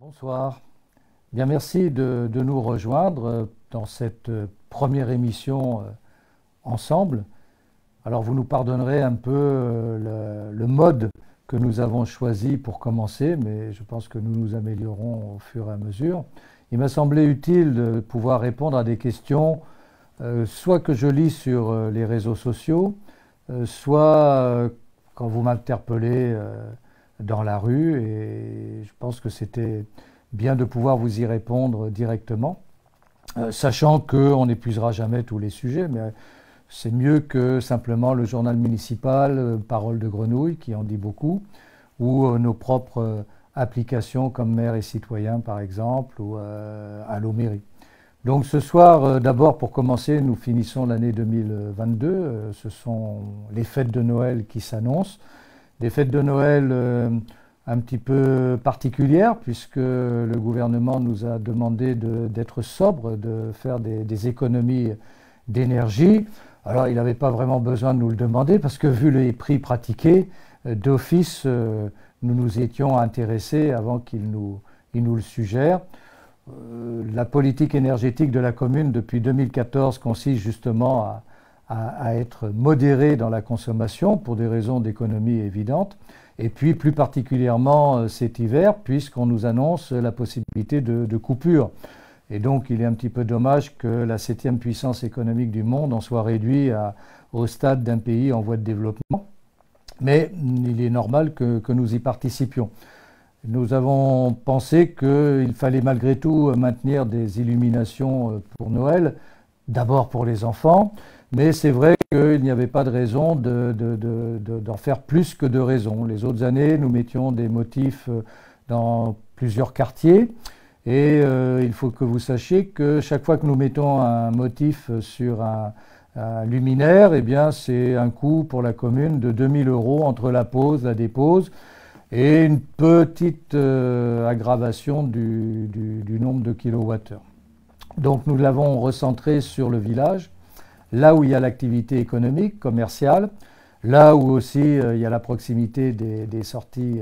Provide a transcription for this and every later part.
Bonsoir. Bien, merci de nous rejoindre dans cette première émission ensemble. Alors vous nous pardonnerez un peu le mode que nous avons choisi pour commencer, mais je pense que nous nous améliorons au fur et à mesure. Il m'a semblé utile de pouvoir répondre à des questions, soit que je lis sur les réseaux sociaux, soit quand vous m'interpellez dans la rue, et je pense que c'était bien de pouvoir vous y répondre directement, sachant qu'on n'épuisera jamais tous les sujets, mais c'est mieux que simplement le journal municipal, Parole de Grenouille, qui en dit beaucoup, ou nos propres applications comme Maire et Citoyen, par exemple, ou Allo Mairie. Donc ce soir, d'abord pour commencer, nous finissons l'année 2022. Ce sont les fêtes de Noël qui s'annoncent. Des fêtes de Noël un petit peu particulières, puisque le gouvernement nous a demandé d'être sobre, de faire des économies d'énergie. Alors il n'avait pas vraiment besoin de nous le demander, parce que vu les prix pratiqués, d'office, nous nous étions intéressés avant qu'il nous le suggère. La politique énergétique de la commune depuis 2014 consiste justement à être modérée dans la consommation pour des raisons d'économie évidentes. Et puis plus particulièrement cet hiver, puisqu'on nous annonce la possibilité de coupures. Et donc il est un petit peu dommage que la 7e puissance économique du monde en soit réduite au stade d'un pays en voie de développement. Mais il est normal que nous y participions. Nous avons pensé qu'il fallait malgré tout maintenir des illuminations pour Noël, d'abord pour les enfants, mais c'est vrai qu'il n'y avait pas de raison d'en faire plus que de raison. Les autres années, nous mettions des motifs dans plusieurs quartiers, et il faut que vous sachiez que chaque fois que nous mettons un motif sur un luminaire, eh bien c'est un coût pour la commune de 2 000 € entre la pose, la dépose, et une petite aggravation du nombre de kilowattheures. Donc nous l'avons recentré sur le village, là où il y a l'activité économique, commerciale, là où aussi il y a la proximité des sorties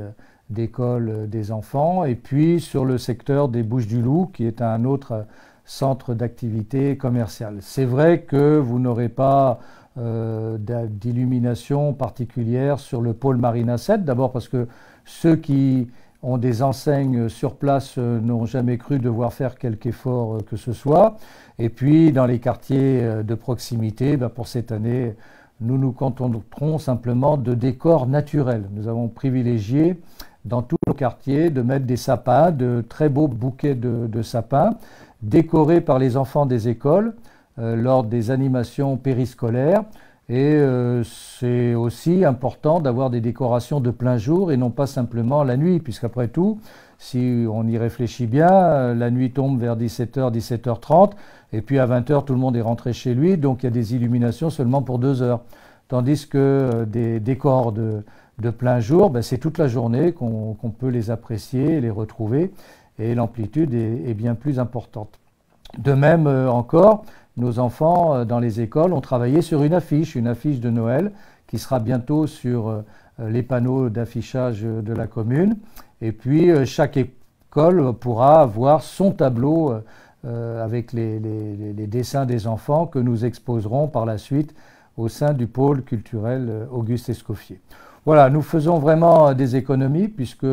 d'école des enfants, et puis sur le secteur des Bouches-du-Loup, qui est un autre centre d'activité commerciale. C'est vrai que vous n'aurez pas d'illumination particulière sur le pôle Marina 7, d'abord parce que ceux qui ont des enseignes sur place n'ont jamais cru devoir faire quelque effort que ce soit. Et puis dans les quartiers de proximité, pour cette année, nous nous contenterons simplement de décors naturels. Nous avons privilégié dans tous nos quartiers de mettre des sapins, de très beaux bouquets de sapins, décorés par les enfants des écoles lors des animations périscolaires. Et c'est aussi important d'avoir des décorations de plein jour et non pas simplement la nuit, puisqu'après tout, si on y réfléchit bien, la nuit tombe vers 17h, 17h30, et puis à 20h, tout le monde est rentré chez lui, donc il y a des illuminations seulement pour 2 heures. Tandis que des décors de plein jour, c'est toute la journée qu'on peut les apprécier et les retrouver, et l'amplitude est bien plus importante. De même encore, nos enfants dans les écoles ont travaillé sur une affiche de Noël qui sera bientôt sur les panneaux d'affichage de la commune. Et puis chaque école pourra avoir son tableau avec les dessins des enfants que nous exposerons par la suite au sein du pôle culturel Auguste Escoffier. Voilà, nous faisons vraiment des économies puisque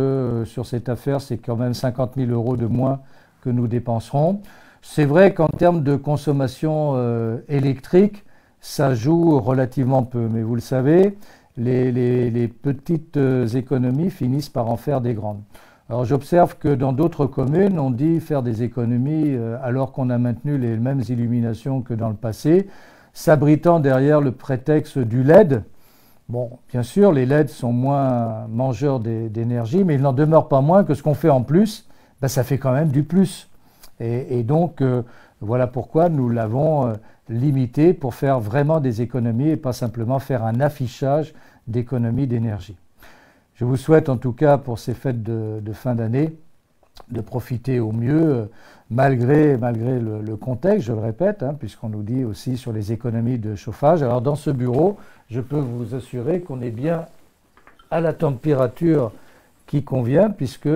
sur cette affaire, c'est quand même 50 000 € de moins que nous dépenserons. C'est vrai qu'en termes de consommation électrique, ça joue relativement peu. Mais vous le savez, les petites économies finissent par en faire des grandes. Alors j'observe que dans d'autres communes, on dit faire des économies alors qu'on a maintenu les mêmes illuminations que dans le passé, s'abritant derrière le prétexte du LED. Bon, bien sûr, les LED sont moins mangeurs d'énergie, mais il n'en demeure pas moins que ce qu'on fait en plus, ça fait quand même du plus. Et donc, voilà pourquoi nous l'avons limité pour faire vraiment des économies et pas simplement faire un affichage d'économie d'énergie. Je vous souhaite en tout cas pour ces fêtes de fin d'année de profiter au mieux, malgré le contexte, je le répète, puisqu'on nous dit aussi sur les économies de chauffage. Alors dans ce bureau, je peux vous assurer qu'on est bien à la température qui convient, puisque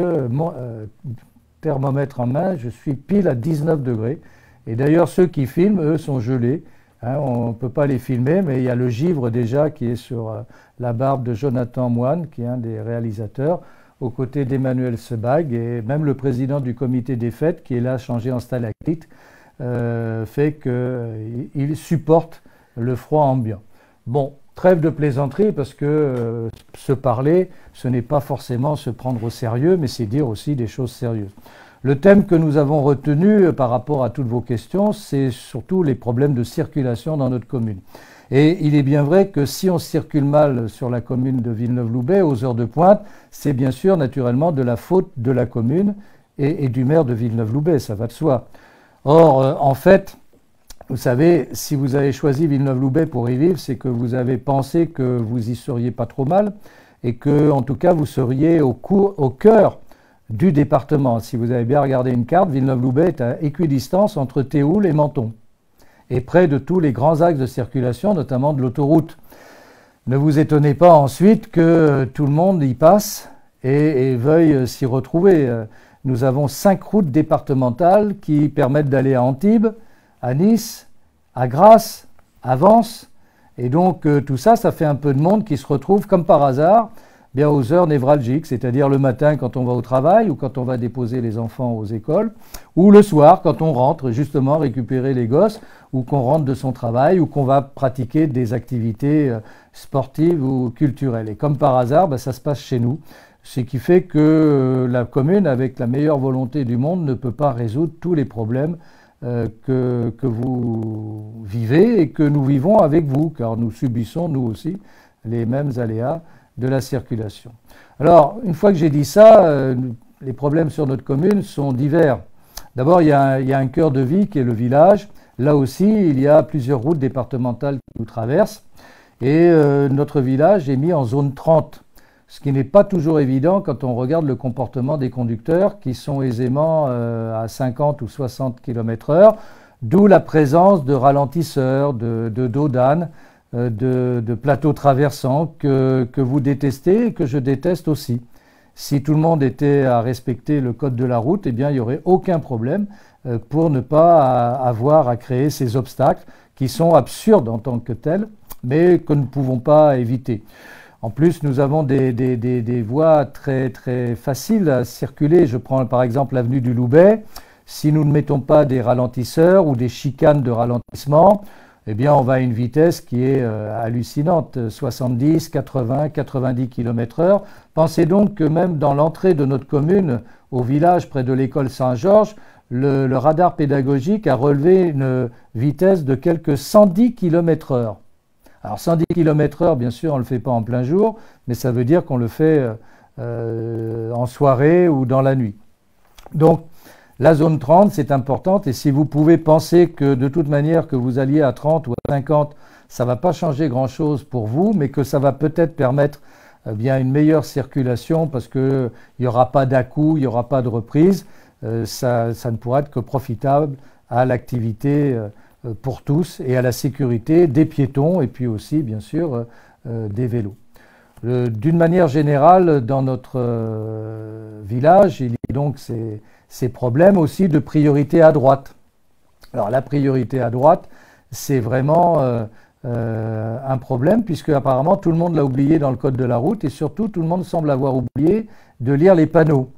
thermomètre en main, je suis pile à 19 degrés. Et d'ailleurs, ceux qui filment, eux, sont gelés. Hein, on ne peut pas les filmer, mais il y a le givre déjà qui est sur la barbe de Jonathan Moine, qui est un des réalisateurs, aux côtés d'Emmanuel Sebag, et même le président du comité des fêtes, qui est là changé en stalactite, fait qu'il supporte le froid ambiant. Bon, trêve de plaisanterie, parce que se parler, ce n'est pas forcément se prendre au sérieux, mais c'est dire aussi des choses sérieuses. Le thème que nous avons retenu par rapport à toutes vos questions, c'est surtout les problèmes de circulation dans notre commune. Et il est bien vrai que si on circule mal sur la commune de Villeneuve-Loubet aux heures de pointe, c'est bien sûr naturellement de la faute de la commune et du maire de Villeneuve-Loubet, ça va de soi. Or, en fait, vous savez, si vous avez choisi Villeneuve-Loubet pour y vivre, c'est que vous avez pensé que vous y seriez pas trop mal et que, en tout cas, vous seriez au cœur du département. Si vous avez bien regardé une carte, Villeneuve-Loubet est à équidistance entre Théoul et Menton, et près de tous les grands axes de circulation, notamment de l'autoroute. Ne vous étonnez pas ensuite que tout le monde y passe et veuille s'y retrouver. Nous avons 5 routes départementales qui permettent d'aller à Antibes, à Nice, à Grasse, à Vence. Et donc tout ça, ça fait un peu de monde qui se retrouve comme par hasard bien aux heures névralgiques, c'est-à-dire le matin quand on va au travail ou quand on va déposer les enfants aux écoles, ou le soir quand on rentre justement récupérer les gosses, ou qu'on rentre de son travail, ou qu'on va pratiquer des activités sportives ou culturelles. Et comme par hasard, ça se passe chez nous, ce qui fait que la commune, avec la meilleure volonté du monde, ne peut pas résoudre tous les problèmes que vous vivez et que nous vivons avec vous, car nous subissons, nous aussi, les mêmes aléas de la circulation. Alors, une fois que j'ai dit ça, les problèmes sur notre commune sont divers. D'abord, il y a un cœur de vie qui est le village. Là aussi, il y a plusieurs routes départementales qui nous traversent. Et notre village est mis en zone 30, ce qui n'est pas toujours évident quand on regarde le comportement des conducteurs qui sont aisément à 50 ou 60 km/h, d'où la présence de ralentisseurs, de dos d'âne, de plateaux traversants que vous détestez et que je déteste aussi. Si tout le monde était à respecter le code de la route, eh bien, il n'y aurait aucun problème pour ne pas avoir à créer ces obstacles qui sont absurdes en tant que tels, mais que nous ne pouvons pas éviter. En plus, nous avons des voies très, très faciles à circuler. Je prends par exemple l'avenue du Loubet. Si nous ne mettons pas des ralentisseurs ou des chicanes de ralentissement, eh bien, on va à une vitesse qui est hallucinante, 70, 80, 90 km/h. Pensez donc que même dans l'entrée de notre commune, au village près de l'école Saint-Georges, le radar pédagogique a relevé une vitesse de quelques 110 km/h. Alors 110 km/h, bien sûr, on ne le fait pas en plein jour, mais ça veut dire qu'on le fait en soirée ou dans la nuit. Donc, la zone 30, c'est importante, et si vous pouvez penser que de toute manière que vous alliez à 30 ou à 50, ça ne va pas changer grand-chose pour vous, mais que ça va peut-être permettre bien une meilleure circulation parce qu'il n'y aura pas d'à-coups, il n'y aura pas de reprise, ça ne pourra être que profitable à l'activité pour tous et à la sécurité des piétons et puis aussi, bien sûr, des vélos. D'une manière générale, dans notre village, il y a donc ces problèmes aussi de priorité à droite. Alors la priorité à droite, c'est vraiment un problème puisque apparemment tout le monde l'a oublié dans le code de la route et surtout tout le monde semble avoir oublié de lire les panneaux.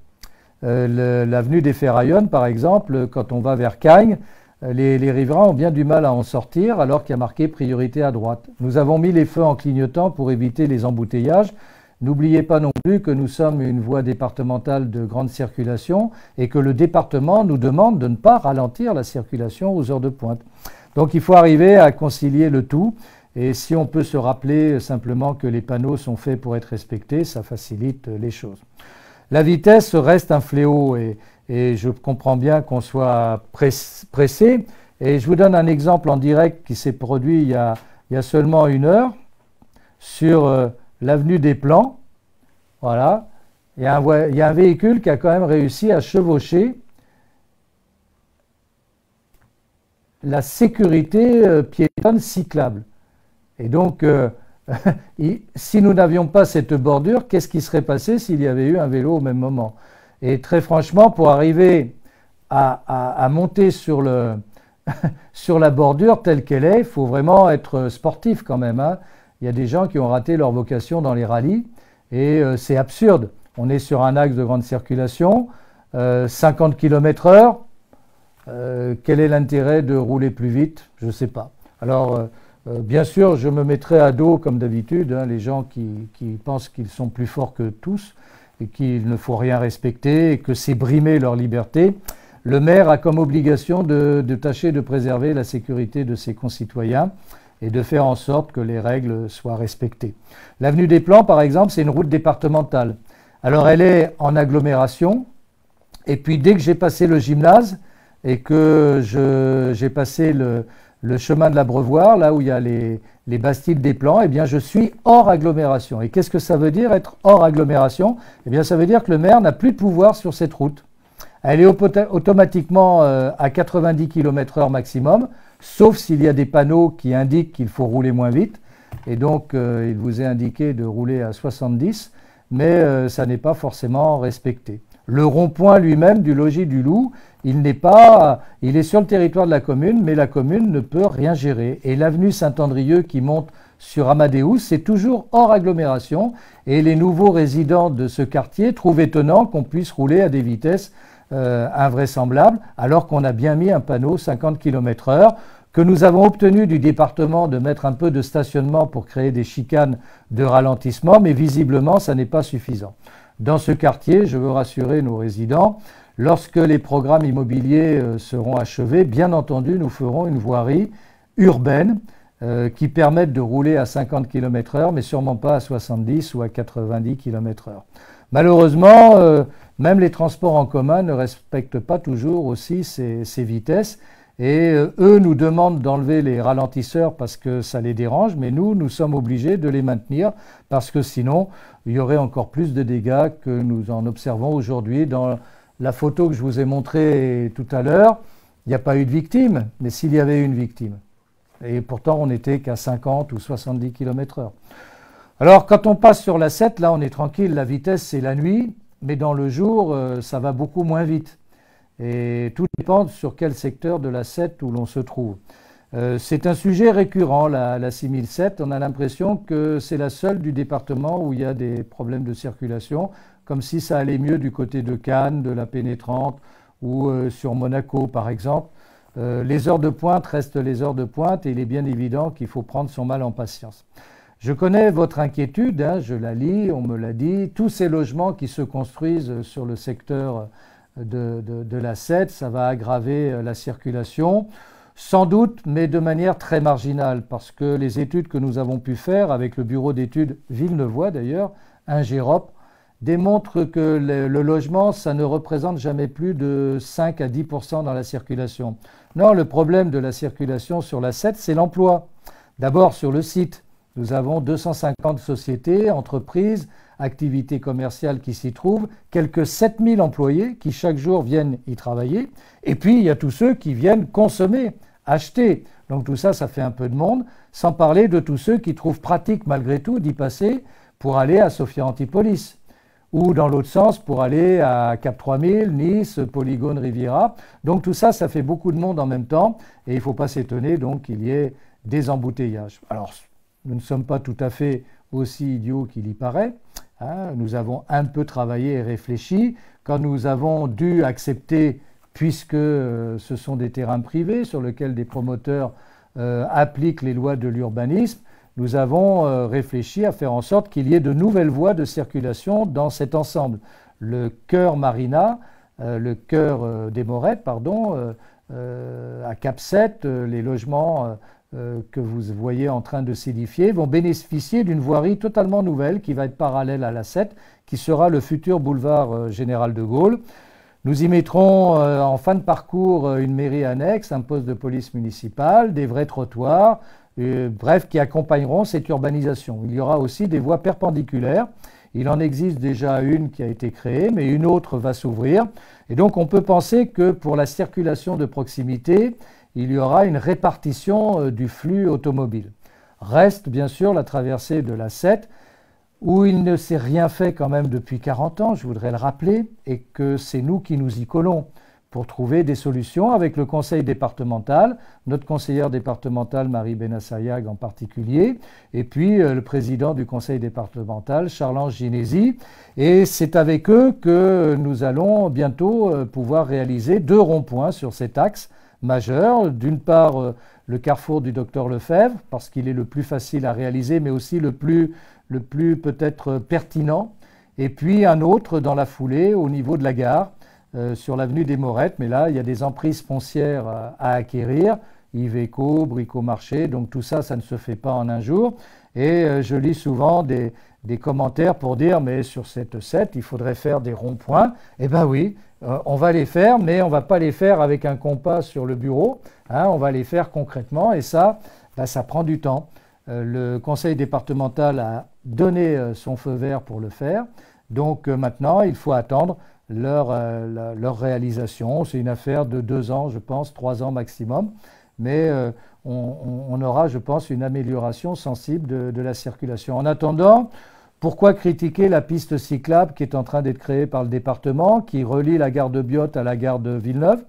L'avenue des Ferraillonnes, par exemple, quand on va vers Cagnes, les riverains ont bien du mal à en sortir alors qu'il y a marqué priorité à droite. Nous avons mis les feux en clignotant pour éviter les embouteillages. N'oubliez pas non plus que nous sommes une voie départementale de grande circulation et que le département nous demande de ne pas ralentir la circulation aux heures de pointe. Donc il faut arriver à concilier le tout et si on peut se rappeler simplement que les panneaux sont faits pour être respectés, ça facilite les choses. La vitesse reste un fléau et je comprends bien qu'on soit pressé. Et je vous donne un exemple en direct qui s'est produit il y a seulement 1 heure sur l'avenue des Plans. Voilà. Il y a un véhicule qui a quand même réussi à chevaucher la sécurité piétonne cyclable. Et donc, si nous n'avions pas cette bordure, qu'est-ce qui serait passé s'il y avait eu un vélo au même moment ? Et très franchement, pour arriver à monter sur la bordure telle qu'elle est, il faut vraiment être sportif quand même, hein. Il y a des gens qui ont raté leur vocation dans les rallyes et c'est absurde. On est sur un axe de grande circulation, 50 km/h. Quel est l'intérêt de rouler plus vite? Je ne sais pas. Alors, bien sûr, je me mettrai à dos, comme d'habitude, hein, les gens qui pensent qu'ils sont plus forts que tous et qu'il ne faut rien respecter et que c'est brimer leur liberté. Le maire a comme obligation de tâcher de préserver la sécurité de ses concitoyens et de faire en sorte que les règles soient respectées. L'avenue des Plans, par exemple, c'est une route départementale. Alors, elle est en agglomération, et puis dès que j'ai passé le gymnase et que j'ai passé le chemin de l'Abreuvoir, là où il y a les Bastides des Plans, eh bien je suis hors agglomération. Et qu'est-ce que ça veut dire être hors agglomération? Eh bien ça veut dire que le maire n'a plus de pouvoir sur cette route. Elle est automatiquement à 90 km/h maximum, sauf s'il y a des panneaux qui indiquent qu'il faut rouler moins vite. Et donc il vous est indiqué de rouler à 70, mais ça n'est pas forcément respecté. Le rond-point lui-même du logis du Loup, il est sur le territoire de la commune, mais la commune ne peut rien gérer. Et l'avenue Saint-Andrieux qui monte sur Amadeus, c'est toujours hors agglomération. Et les nouveaux résidents de ce quartier trouvent étonnant qu'on puisse rouler à des vitesses invraisemblables, alors qu'on a bien mis un panneau 50 km/h, que nous avons obtenu du département de mettre un peu de stationnement pour créer des chicanes de ralentissement, mais visiblement, ça n'est pas suffisant. Dans ce quartier, je veux rassurer nos résidents, lorsque les programmes immobiliers seront achevés, bien entendu, nous ferons une voirie urbaine qui permette de rouler à 50 km/h, mais sûrement pas à 70 ou à 90 km/h. Malheureusement, même les transports en commun ne respectent pas toujours aussi ces vitesses. Et eux nous demandent d'enlever les ralentisseurs parce que ça les dérange, mais nous sommes obligés de les maintenir parce que sinon, il y aurait encore plus de dégâts que nous en observons aujourd'hui. Dans la photo que je vous ai montrée tout à l'heure, il n'y a pas eu de victime, mais s'il y avait eu une victime. Et pourtant, on n'était qu'à 50 ou 70 km/h. Alors, quand on passe sur la 7, là, on est tranquille, la vitesse, c'est la nuit, mais dans le jour, ça va beaucoup moins vite. Et tout dépend sur quel secteur de la 7 où l'on se trouve. C'est un sujet récurrent, la 6007. On a l'impression que c'est la seule du département où il y a des problèmes de circulation, comme si ça allait mieux du côté de Cannes, de la Pénétrante ou sur Monaco par exemple. Les heures de pointe restent les heures de pointe et il est bien évident qu'il faut prendre son mal en patience. Je connais votre inquiétude, hein, je la lis, on me l'a dit. Tous ces logements qui se construisent sur le secteur de la 7, ça va aggraver la circulation, sans doute, mais de manière très marginale, parce que les études que nous avons pu faire avec le bureau d'études Villeneuvois d'ailleurs, Ingérop, démontrent que le logement, ça ne représente jamais plus de 5 à 10% dans la circulation. Non, le problème de la circulation sur la 7, c'est l'emploi. D'abord sur le site, nous avons 250 sociétés, entreprises, activités commerciales qui s'y trouvent, quelques 7000 employés qui chaque jour viennent y travailler, et puis il y a tous ceux qui viennent consommer, acheter. Donc tout ça, ça fait un peu de monde, sans parler de tous ceux qui trouvent pratique malgré tout d'y passer pour aller à Sophia Antipolis, ou dans l'autre sens pour aller à Cap 3000, Nice, Polygone, Riviera. Donc tout ça, ça fait beaucoup de monde en même temps, et il ne faut pas s'étonner donc qu'il y ait des embouteillages. Alors, nous ne sommes pas tout à fait aussi idiots qu'il y paraît. Hein, nous avons un peu travaillé et réfléchi. Quand nous avons dû accepter, puisque ce sont des terrains privés sur lesquels des promoteurs appliquent les lois de l'urbanisme, nous avons réfléchi à faire en sorte qu'il y ait de nouvelles voies de circulation dans cet ensemble. Le cœur Marina, le cœur des Morettes, pardon, à Cap 7, les logements que vous voyez en train de s'édifier vont bénéficier d'une voirie totalement nouvelle qui va être parallèle à la 7, qui sera le futur boulevard Général de Gaulle. Nous y mettrons en fin de parcours une mairie annexe, un poste de police municipale, des vrais trottoirs, bref, qui accompagneront cette urbanisation. Il y aura aussi des voies perpendiculaires. Il en existe déjà une qui a été créée, mais une autre va s'ouvrir. Et donc on peut penser que pour la circulation de proximité, il y aura une répartition du flux automobile. Reste bien sûr la traversée de la 7. où il ne s'est rien fait quand même depuis 40 ans, je voudrais le rappeler, et que c'est nous qui nous y collons pour trouver des solutions avec le conseil départemental, notre conseillère départementale Marie Benassayag en particulier, et puis le président du conseil départemental Charles-Ange Ginesi. Et c'est avec eux que nous allons bientôt pouvoir réaliser 2 ronds-points sur cet axe majeur. D'une part, le carrefour du docteur Lefebvre, parce qu'il est le plus facile à réaliser, mais aussi le plus peut-être pertinent. Et puis un autre dans la foulée au niveau de la gare, sur l'avenue des Morettes, mais là, il y a des emprises foncières à acquérir, Iveco, Bricomarché, donc tout ça, ça ne se fait pas en un jour. Et je lis souvent des commentaires pour dire, mais sur cette 7, il faudrait faire des ronds-points. Eh bien oui, on va les faire, mais on ne va pas les faire avec un compas sur le bureau, hein, on va les faire concrètement, et ça, ça prend du temps. Le conseil départemental a donné son feu vert pour le faire, donc maintenant, il faut attendre leur réalisation. C'est une affaire de 2 ans, je pense, 3 ans maximum. Mais on aura, je pense, une amélioration sensible de la circulation. En attendant, pourquoi critiquer la piste cyclable qui est en train d'être créée par le département, qui relie la gare de Biot à la gare de Villeneuve,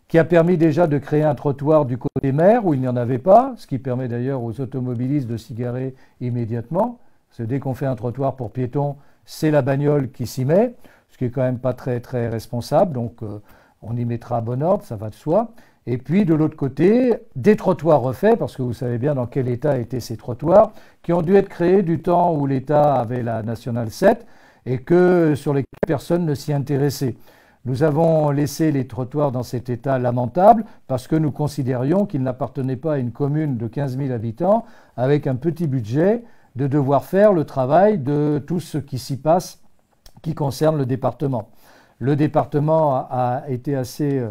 qui a permis déjà de créer un trottoir du côté mer où il n'y en avait pas, ce qui permet d'ailleurs aux automobilistes de s'y garer immédiatement. Parce que dès qu'on fait un trottoir pour piétons, c'est la bagnole qui s'y met, ce qui est quand même pas très, très responsable, donc on y mettra à bon ordre, ça va de soi. Et puis de l'autre côté, des trottoirs refaits, parce que vous savez bien dans quel état étaient ces trottoirs, qui ont dû être créés du temps où l'État avait la Nationale 7 et que sur lesquels personne ne s'y intéressait. Nous avons laissé les trottoirs dans cet état lamentable parce que nous considérions qu'ils n'appartenaient pas à une commune de 15 000 habitants avec un petit budget de devoir faire le travail de tout ce qui s'y passe qui concerne le département. Le département a été assez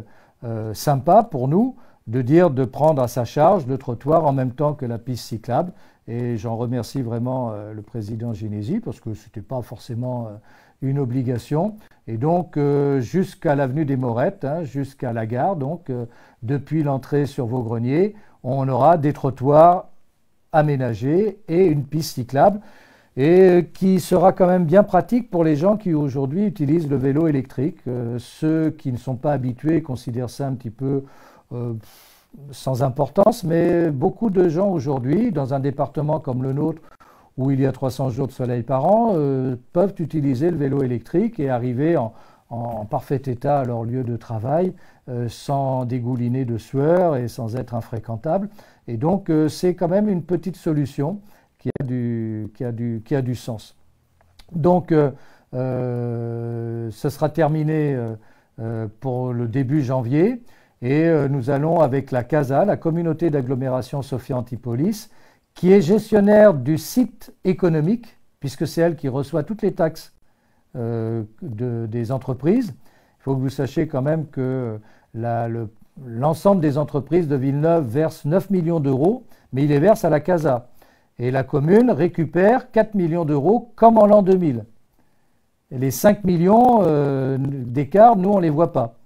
sympa pour nous de dire de prendre à sa charge le trottoir en même temps que la piste cyclable. Et j'en remercie vraiment le président Ginesi parce que ce n'était pas forcément une obligation. Et donc jusqu'à l'avenue des Morettes, hein, jusqu'à la gare, donc depuis l'entrée sur Vaugrenier, on aura des trottoirs aménagés et une piste cyclable et qui sera quand même bien pratique pour les gens qui aujourd'hui utilisent le vélo électrique. Ceux qui ne sont pas habitués considèrent ça un petit peu sans importance, mais beaucoup de gens aujourd'hui, dans un département comme le nôtre, où il y a 300 jours de soleil par an, peuvent utiliser le vélo électrique et arriver en parfait état à leur lieu de travail, sans dégouliner de sueur et sans être infréquentable. Et donc c'est quand même une petite solution qui a du sens. Donc ce sera terminé pour le début janvier et nous allons avec la CASA, la communauté d'agglomération Sophia Antipolis, qui est gestionnaire du site économique, puisque c'est elle qui reçoit toutes les taxes des entreprises. Il faut que vous sachiez quand même que l'ensemble des entreprises de Villeneuve versent 9 millions d'euros, mais ils les versent à la CASA. Et la commune récupère 4 millions d'euros comme en l'an 2000. Et les 5 millions d'écart, nous, on ne les voit pas.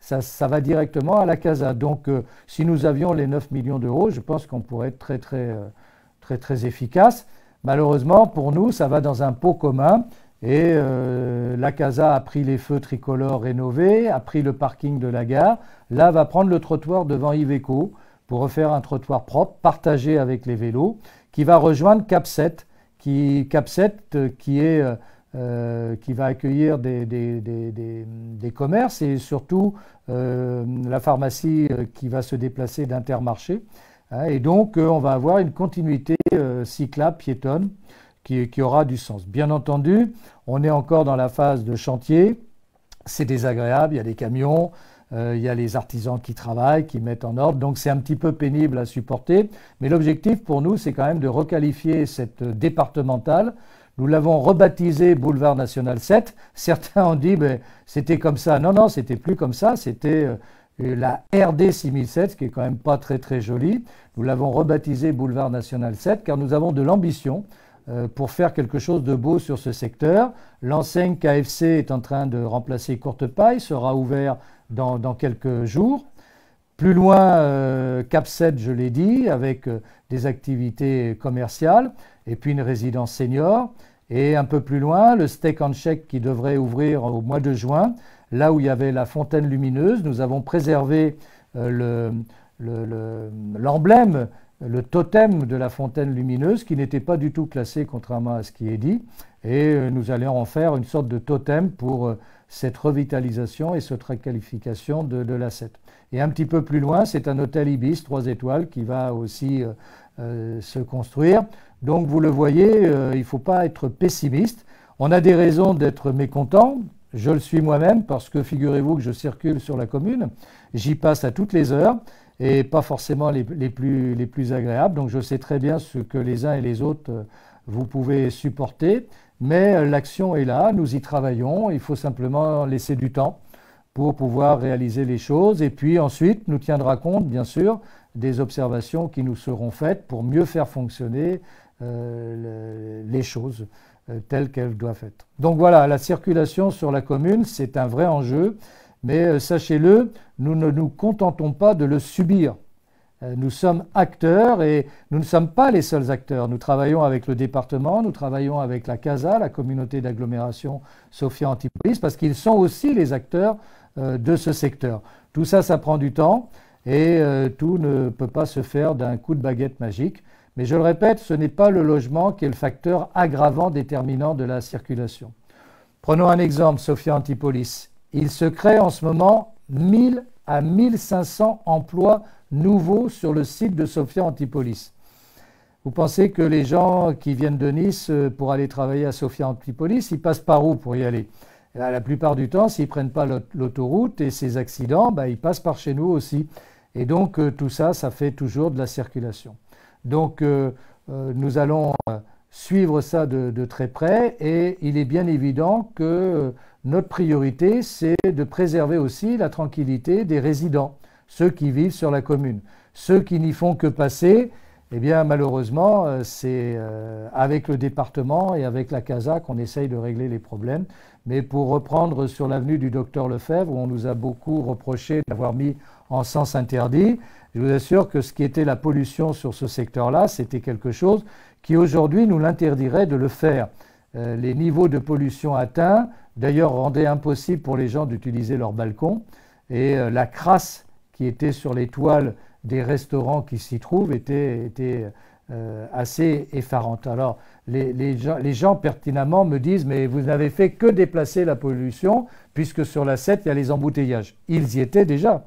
Ça va directement à la CASA. Donc, si nous avions les 9 millions d'euros, je pense qu'on pourrait être très efficace. Malheureusement, pour nous, ça va dans un pot commun. Et la CASA a pris les feux tricolores rénovés, a pris le parking de la gare. Là, va prendre le trottoir devant Iveco pour refaire un trottoir propre, partagé avec les vélos, qui va rejoindre Cap 7, qui va accueillir des commerces et surtout la pharmacie qui va se déplacer d'Intermarché. Hein, et donc, on va avoir une continuité cyclable, piétonne, qui aura du sens. Bien entendu, on est encore dans la phase de chantier. C'est désagréable, il y a des camions, il y a les artisans qui travaillent, qui mettent en ordre. Donc, c'est un petit peu pénible à supporter. Mais l'objectif pour nous, c'est quand même de requalifier cette départementale. Nous l'avons rebaptisé Boulevard National 7. Certains ont dit ben, c'était comme ça. Non, non, c'était plus comme ça. C'était la RD 6007, ce qui est quand même pas très joli. Nous l'avons rebaptisé Boulevard National 7 car nous avons de l'ambition pour faire quelque chose de beau sur ce secteur. L'enseigne KFC est en train de remplacer Courtepaille, sera ouvert dans quelques jours. Plus loin, Cap 7, je l'ai dit, avec des activités commerciales et puis une résidence senior. Et un peu plus loin, le Steak and Shake qui devrait ouvrir au mois de juin, là où il y avait la fontaine lumineuse. Nous avons préservé l'emblème, le totem de la fontaine lumineuse qui n'était pas du tout classé contrairement à ce qui est dit. Et nous allons en faire une sorte de totem pour cette revitalisation et cette requalification de l'A7. Et un petit peu plus loin, c'est un hôtel Ibis 3 étoiles qui va aussi se construire. Donc vous le voyez, il ne faut pas être pessimiste. On a des raisons d'être mécontent. Je le suis moi-même parce que figurez-vous que je circule sur la commune. J'y passe à toutes les heures et pas forcément les plus agréables. Donc je sais très bien ce que les uns et les autres vous pouvez supporter. Mais l'action est là, nous y travaillons. Il faut simplement laisser du temps pour pouvoir réaliser les choses. Et puis ensuite, nous tiendra compte, bien sûr, des observations qui nous seront faites pour mieux faire fonctionner les choses telles qu'elles doivent être. Donc voilà, la circulation sur la commune, c'est un vrai enjeu, mais sachez-le, nous ne nous contentons pas de le subir. Nous sommes acteurs et nous ne sommes pas les seuls acteurs. Nous travaillons avec le département, nous travaillons avec la CASA, la communauté d'agglomération Sophia Antipolis, parce qu'ils sont aussi les acteurs de ce secteur. Tout ça, ça prend du temps et tout ne peut pas se faire d'un coup de baguette magique. Mais je le répète, ce n'est pas le logement qui est le facteur aggravant déterminant de la circulation. Prenons un exemple, Sophia Antipolis. Il se crée en ce moment 1000 à 1500 emplois nouveaux sur le site de Sophia Antipolis. Vous pensez que les gens qui viennent de Nice pour aller travailler à Sophia Antipolis, ils passent par où pour y aller? Et là, la plupart du temps, s'ils ne prennent pas l'autoroute et ces accidents, ils passent par chez nous aussi. Et donc tout ça, ça fait toujours de la circulation. Donc nous allons suivre ça de très près et il est bien évident que notre priorité, c'est de préserver aussi la tranquillité des résidents, ceux qui vivent sur la commune. Ceux qui n'y font que passer, eh bien malheureusement, c'est avec le département et avec la CASA qu'on essaye de régler les problèmes. Mais pour reprendre sur l'avenue du Docteur Lefebvre, où on nous a beaucoup reproché d'avoir mis en sens interdit, je vous assure que ce qui était la pollution sur ce secteur-là, c'était quelque chose qui aujourd'hui nous l'interdirait de le faire. Les niveaux de pollution atteints, d'ailleurs, rendaient impossible pour les gens d'utiliser leur balcon. Et la crasse qui était sur les toiles des restaurants qui s'y trouvent était assez effarante. Alors, les gens pertinemment me disent « mais vous n'avez fait que déplacer la pollution puisque sur la 7, il y a les embouteillages ». Ils y étaient déjà.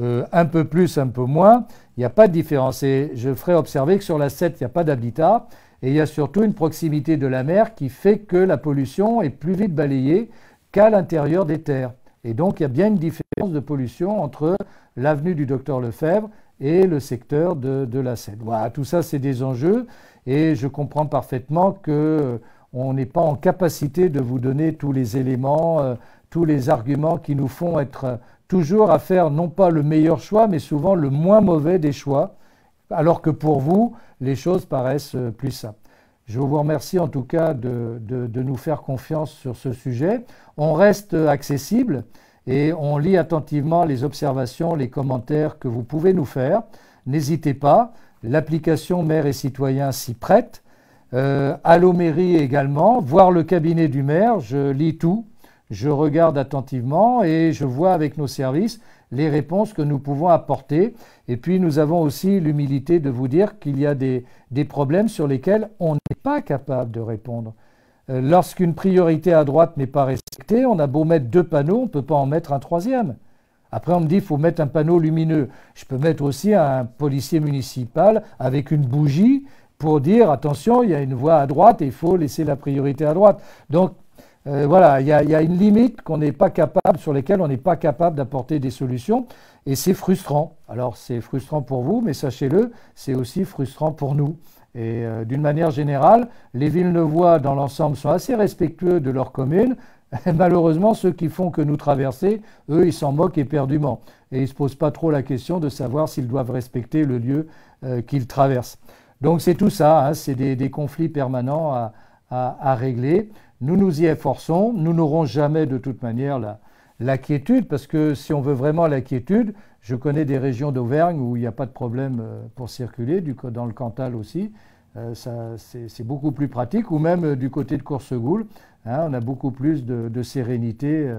Un peu plus, un peu moins, il n'y a pas de différence. Et je ferai observer que sur la 7, il n'y a pas d'habitat et il y a surtout une proximité de la mer qui fait que la pollution est plus vite balayée qu'à l'intérieur des terres. Et donc, il y a bien une différence de pollution entre l'avenue du Docteur Lefebvre et le secteur de la 7. Voilà, tout ça, c'est des enjeux et je comprends parfaitement qu'on n'est pas en capacité de vous donner tous les éléments, tous les arguments qui nous font être toujours à faire non pas le meilleur choix, mais souvent le moins mauvais des choix, alors que pour vous, les choses paraissent plus simples. Je vous remercie en tout cas de nous faire confiance sur ce sujet. On reste accessible et on lit attentivement les observations, les commentaires que vous pouvez nous faire. N'hésitez pas, l'application Maire et Citoyen s'y prête. Allo Mairie également, voir le cabinet du maire, je lis tout. Je regarde attentivement et je vois avec nos services les réponses que nous pouvons apporter. Et puis nous avons aussi l'humilité de vous dire qu'il y a des problèmes sur lesquels on n'est pas capable de répondre. Lorsqu'une priorité à droite n'est pas respectée, on a beau mettre 2 panneaux, on ne peut pas en mettre un 3e. Après on me dit qu'il faut mettre un panneau lumineux. Je peux mettre aussi un policier municipal avec une bougie pour dire attention, il y a une voie à droite et il faut laisser la priorité à droite. Donc voilà, il y a une limite qu'on n'est pas capable, sur laquelle on n'est pas capable d'apporter des solutions et c'est frustrant. Alors c'est frustrant pour vous, mais sachez-le, c'est aussi frustrant pour nous. Et d'une manière générale, les Villeneuvois dans l'ensemble sont assez respectueux de leur commune. Malheureusement, ceux qui font que nous traverser, eux, ils s'en moquent éperdument. Et ils ne se posent pas trop la question de savoir s'ils doivent respecter le lieu qu'ils traversent. Donc c'est tout ça, hein, c'est des conflits permanents à régler. Nous nous y efforçons, nous n'aurons jamais de toute manière la quiétude, parce que si on veut vraiment la quiétude, je connais des régions d'Auvergne où il n'y a pas de problème pour circuler, dans le Cantal aussi. C'est beaucoup plus pratique, ou même du côté de Coursegoule, hein, on a beaucoup plus de sérénité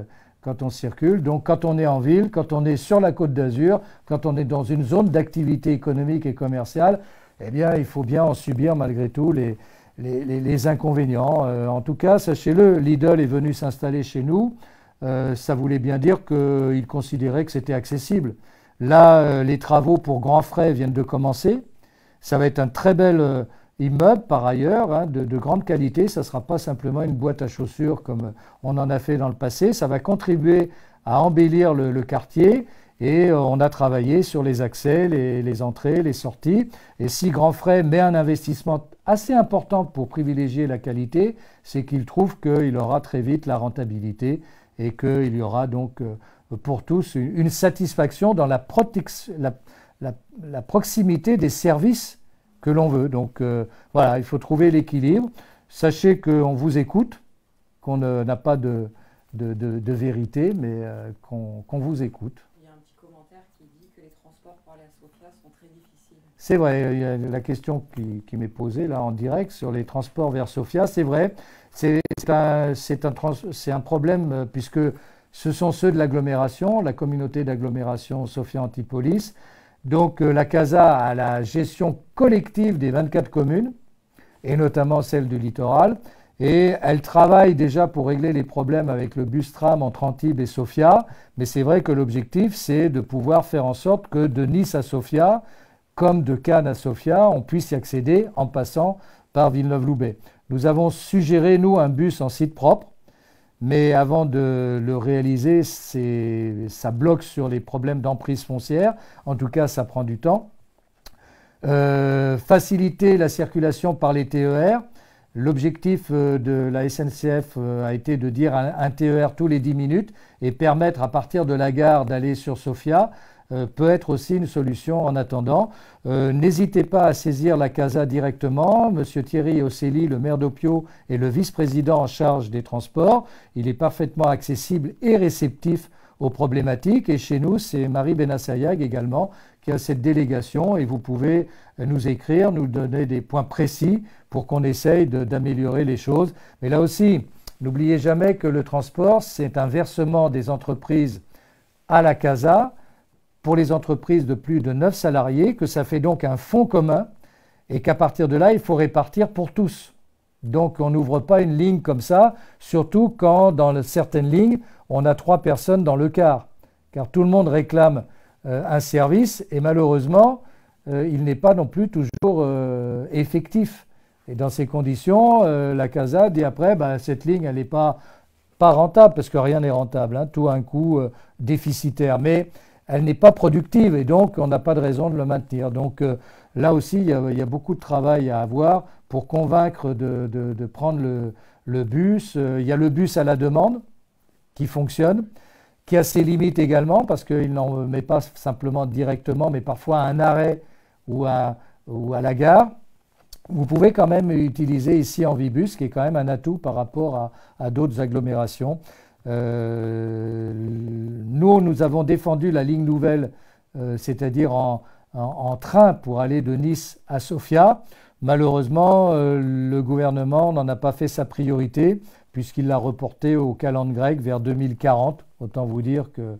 quand on circule. Donc quand on est en ville, quand on est sur la Côte d'Azur, quand on est dans une zone d'activité économique et commerciale, eh bien il faut bien en subir malgré tout les inconvénients. En tout cas, sachez-le, Lidl est venu s'installer chez nous. Ça voulait bien dire qu'il considérait que c'était accessible. Là, les travaux pour grands frais viennent de commencer. Ça va être un très bel immeuble par ailleurs, hein, de grande qualité. Ça ne sera pas simplement une boîte à chaussures comme on en a fait dans le passé. Ça va contribuer à embellir le quartier et on a travaillé sur les accès, les entrées, les sorties. Et si Grand Frais met un investissement assez important pour privilégier la qualité, c'est qu'il trouve qu'il aura très vite la rentabilité et qu'il y aura donc pour tous une satisfaction dans la proximité des services que l'on veut. Donc voilà, il faut trouver l'équilibre. Sachez qu'on vous écoute, qu'on n'a pas de vérité, mais qu'on vous écoute. Il y a un petit commentaire qui dit que les transports pour aller à Sofia sont très difficiles. C'est vrai, il y a la question qui m'est posée là en direct sur les transports vers Sofia. C'est vrai, c'est un problème puisque ce sont ceux de l'agglomération, la communauté d'agglomération Sofia Antipolis. Donc la CASA a la gestion collective des 24 communes, et notamment celle du littoral, et elle travaille déjà pour régler les problèmes avec le bus-tram entre Antibes et Sofia, mais c'est vrai que l'objectif c'est de pouvoir faire en sorte que de Nice à Sofia, comme de Cannes à Sofia, on puisse y accéder en passant par Villeneuve-Loubet. Nous avons suggéré, nous, un bus en site propre, mais avant de le réaliser, ça bloque sur les problèmes d'emprise foncière. En tout cas, ça prend du temps. Faciliter la circulation par les TER. L'objectif de la SNCF a été de dire un TER tous les 10 minutes et permettre à partir de la gare d'aller sur Sofia. Peut être aussi une solution en attendant. N'hésitez pas à saisir la CASA directement. Monsieur Thierry Osselli, le maire d'Opio, est le vice-président en charge des transports. Il est parfaitement accessible et réceptif aux problématiques. Et chez nous, c'est Marie Benassayag également qui a cette délégation. Et vous pouvez nous écrire, nous donner des points précis pour qu'on essaye d'améliorer les choses. Mais là aussi, n'oubliez jamais que le transport, c'est un versement des entreprises à la CASA, pour les entreprises de plus de 9 salariés, que ça fait donc un fonds commun et qu'à partir de là, il faut répartir pour tous. Donc on n'ouvre pas une ligne comme ça, surtout quand dans certaines lignes, on a 3 personnes dans le car. Car tout le monde réclame un service et malheureusement, il n'est pas non plus toujours effectif. Et dans ces conditions, la CASA dit après, cette ligne, elle n'est pas rentable, parce que rien n'est rentable, hein, tout a un coût déficitaire. Mais elle n'est pas productive et donc on n'a pas de raison de le maintenir. Donc là aussi, il y a beaucoup de travail à avoir pour convaincre de prendre le bus. Il y a le bus à la demande qui fonctionne, qui a ses limites également parce qu'il n'en met pas simplement directement, mais parfois à un arrêt ou à la gare. Vous pouvez quand même utiliser ici Envibus, qui est quand même un atout par rapport à d'autres agglomérations. Nous avons défendu la ligne nouvelle, c'est-à-dire en train pour aller de Nice à Sofia. Malheureusement, le gouvernement n'en a pas fait sa priorité puisqu'il l'a reporté au calendrier grec vers 2040. Autant vous dire que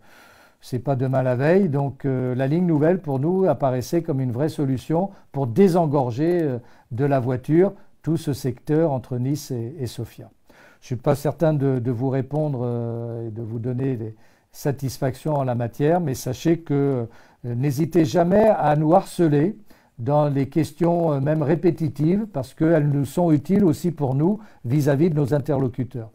c'est pas demain la veille. Donc la ligne nouvelle pour nous apparaissait comme une vraie solution pour désengorger de la voiture tout ce secteur entre Nice et Sofia. Je ne suis pas certain de vous répondre et de vous donner des satisfactions en la matière, mais sachez que n'hésitez jamais à nous harceler dans les questions même répétitives, parce qu'elles nous sont utiles aussi pour nous vis-à-vis de nos interlocuteurs.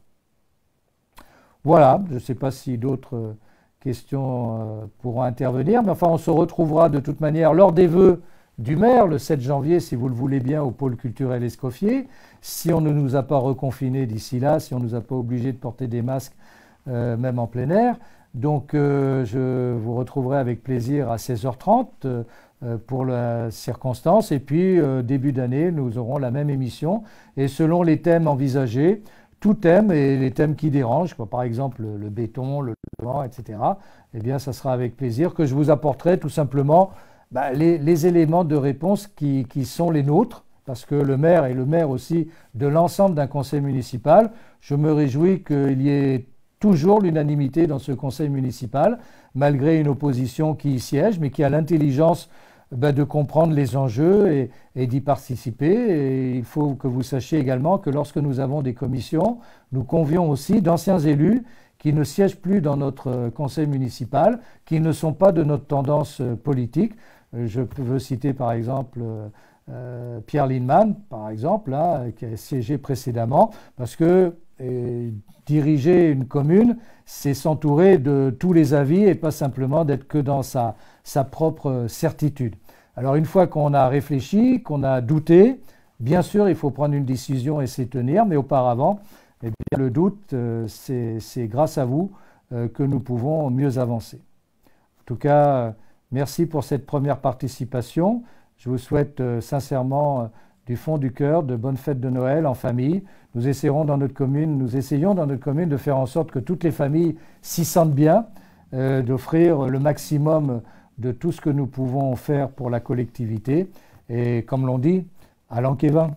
Voilà, je ne sais pas si d'autres questions pourront intervenir, mais enfin on se retrouvera de toute manière lors des vœux du maire, le 7 janvier, si vous le voulez bien, au pôle culturel Escoffier. Si on ne nous a pas reconfinés d'ici là, si on ne nous a pas obligés de porter des masques, même en plein air. Donc je vous retrouverai avec plaisir à 16h30 pour la circonstance. Et puis début d'année, nous aurons la même émission. Et selon les thèmes envisagés, tout thème et les thèmes qui dérangent, quoi, par exemple le béton, le logement, etc., eh bien ça sera avec plaisir que je vous apporterai tout simplement les éléments de réponse qui sont les nôtres, parce que le maire est le maire aussi de l'ensemble d'un conseil municipal. Je me réjouis qu'il y ait toujours l'unanimité dans ce conseil municipal, malgré une opposition qui y siège, mais qui a l'intelligence de comprendre les enjeux et d'y participer. Et il faut que vous sachiez également que lorsque nous avons des commissions, nous convions aussi d'anciens élus qui ne siègent plus dans notre conseil municipal, qui ne sont pas de notre tendance politique. Je veux citer par exemple Pierre Lindemann, par exemple, là, qui a siégé précédemment, parce que diriger une commune, c'est s'entourer de tous les avis et pas simplement d'être que dans sa propre certitude. Alors une fois qu'on a réfléchi, qu'on a douté, bien sûr il faut prendre une décision et s'y tenir, mais auparavant, eh bien, le doute, c'est grâce à vous que nous pouvons mieux avancer. En tout cas, merci pour cette première participation. Je vous souhaite sincèrement du fond du cœur de bonnes fêtes de Noël en famille. Nous essayons dans notre commune de faire en sorte que toutes les familles s'y sentent bien, d'offrir le maximum de tout ce que nous pouvons faire pour la collectivité. Et comme l'on dit, à l'an Kévin.